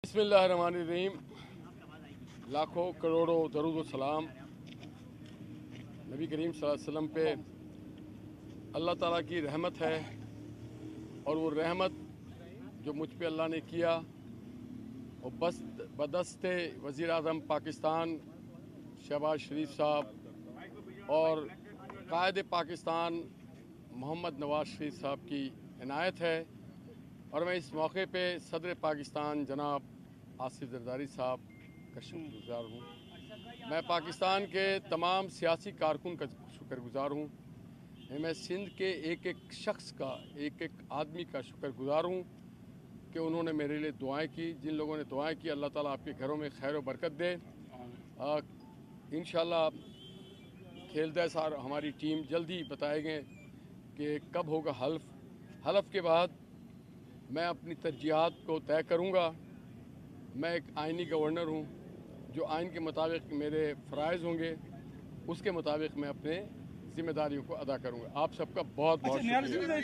बिस्मिल्लाहिर्रहमानिर्रहीम। लाखों करोड़ों दरूद व सलाम नबी करीम सल्लल्लाहु अलैहि वसल्लम पे। अल्लाह ताला की रहमत है और वो रहमत जो मुझ पे अल्लाह ने किया वो बस बदस्ते वज़ीर आज़म पाकिस्तान शहबाज शरीफ साहब और कायद पाकिस्तान मोहम्मद नवाज शरीफ साहब की इनायत है। और मैं इस मौके पे सदर पाकिस्तान जनाब आसिफ जरदारी साहब का शुक्रगुजार हूँ। मैं पाकिस्तान के तमाम सियासी कारकुन का शुक्रगुजार हूँ। मैं सिंध के एक एक शख्स का, एक एक आदमी का शुक्रगुजार हूँ कि उन्होंने मेरे लिए दुआएं की। जिन लोगों ने दुआएं की, अल्लाह ताला आपके घरों में खैर व बरकत दे। इंशाल्लाह खेलदा सार हमारी टीम जल्दी बताएंगे कि कब होगा हल्फ। हल्फ के बाद मैं अपनी तरजीहात को तय करूँगा। मैं एक आइनी गवर्नर हूँ, जो आइन के मुताबिक मेरे फ़राइज़ होंगे उसके मुताबिक मैं अपने ज़िम्मेदारियों को अदा करूँगा। आप सबका बहुत बहुत शुक्रिया।